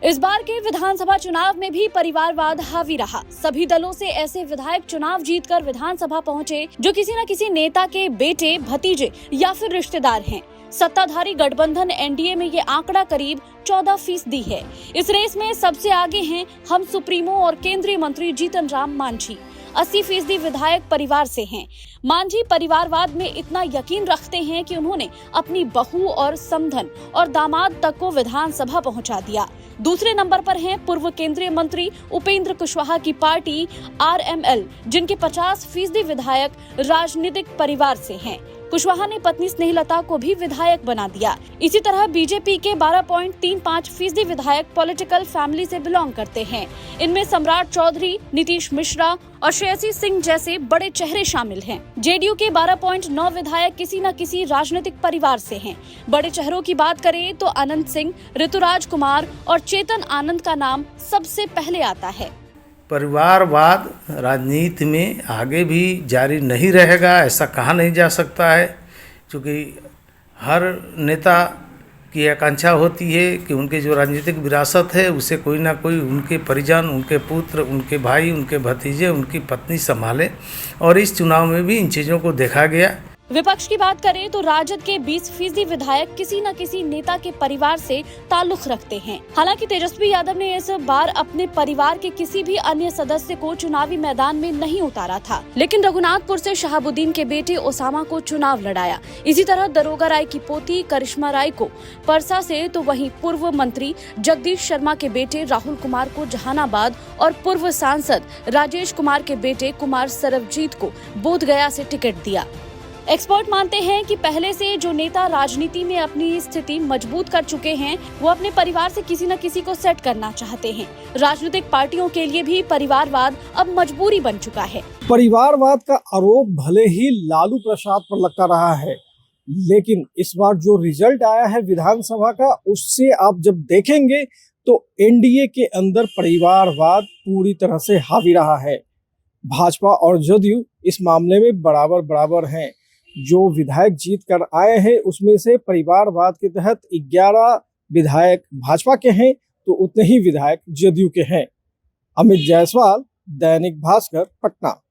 इस बार के विधानसभा चुनाव में भी परिवारवाद हावी रहा। सभी दलों से ऐसे विधायक चुनाव जीतकर विधानसभा पहुंचे जो किसी न किसी नेता के बेटे, भतीजे या फिर रिश्तेदार हैं। सत्ताधारी गठबंधन एनडीए में ये आंकड़ा करीब 14% है। इस रेस में सबसे आगे हैं हम सुप्रीमो और केंद्रीय मंत्री जीतन राम मांझी। 80% विधायक परिवार से हैं। मांझी परिवारवाद में इतना यकीन रखते हैं कि उन्होंने अपनी बहू और समधन और दामाद तक को विधानसभा पहुंचा दिया। दूसरे नंबर पर हैं पूर्व केंद्रीय मंत्री उपेंद्र कुशवाहा की पार्टी आरएमएल, जिनके 50% विधायक राजनीतिक परिवार से हैं। कुशवाहा ने पत्नी स्नेहलता को भी विधायक बना दिया। इसी तरह बीजेपी के 12.35% विधायक पॉलिटिकल फैमिली से बिलोंग करते हैं। इनमें सम्राट चौधरी, नीतीश मिश्रा और श्रेयसी सिंह जैसे बड़े चेहरे शामिल हैं। जेडीयू के 12.9 विधायक किसी न किसी राजनीतिक परिवार से हैं। बड़े चेहरों की बात करें तो अनंत सिंह, ऋतुराज कुमार और चेतन आनंद का नाम सबसे पहले आता है। परिवारवाद राजनीति में आगे भी जारी नहीं रहेगा ऐसा कहा नहीं जा सकता है, क्योंकि हर नेता की आकांक्षा होती है कि उनके जो राजनीतिक विरासत है उसे कोई ना कोई उनके परिजन, उनके पुत्र, उनके भाई, उनके भतीजे, उनकी पत्नी संभाले, और इस चुनाव में भी इन चीज़ों को देखा गया। विपक्ष की बात करें तो राजद के 20% विधायक किसी न किसी नेता के परिवार से ताल्लुक रखते हैं। हालांकि तेजस्वी यादव ने इस बार अपने परिवार के किसी भी अन्य सदस्य को चुनावी मैदान में नहीं उतारा था, लेकिन रघुनाथपुर से शहाबुद्दीन के बेटे ओसामा को चुनाव लड़ाया। इसी तरह दरोगा राय की पोती करिश्मा राय को परसा से, तो वहीं पूर्व मंत्री जगदीश शर्मा के बेटे राहुल कुमार को जहानाबाद और पूर्व सांसद राजेश कुमार के बेटे कुमार सरबजीत को बोधगया से टिकट दिया। एक्सपर्ट मानते हैं कि पहले से जो नेता राजनीति में अपनी स्थिति मजबूत कर चुके हैं, वो अपने परिवार से किसी न किसी को सेट करना चाहते हैं। राजनीतिक पार्टियों के लिए भी परिवारवाद अब मजबूरी बन चुका है। परिवारवाद का आरोप भले ही लालू प्रसाद पर लगता रहा है, लेकिन इस बार जो रिजल्ट आया है विधानसभा का, उससे आप जब देखेंगे तो एनडीए के अंदर परिवारवाद पूरी तरह से हावी रहा है। भाजपा और जदयू इस मामले में बराबर बराबर हैं। जो विधायक जीत कर आए हैं उसमें से परिवारवाद के तहत 11 विधायक भाजपा के हैं, तो उतने ही विधायक जदयू के हैं। अमित जायसवाल, दैनिक भास्कर, पटना।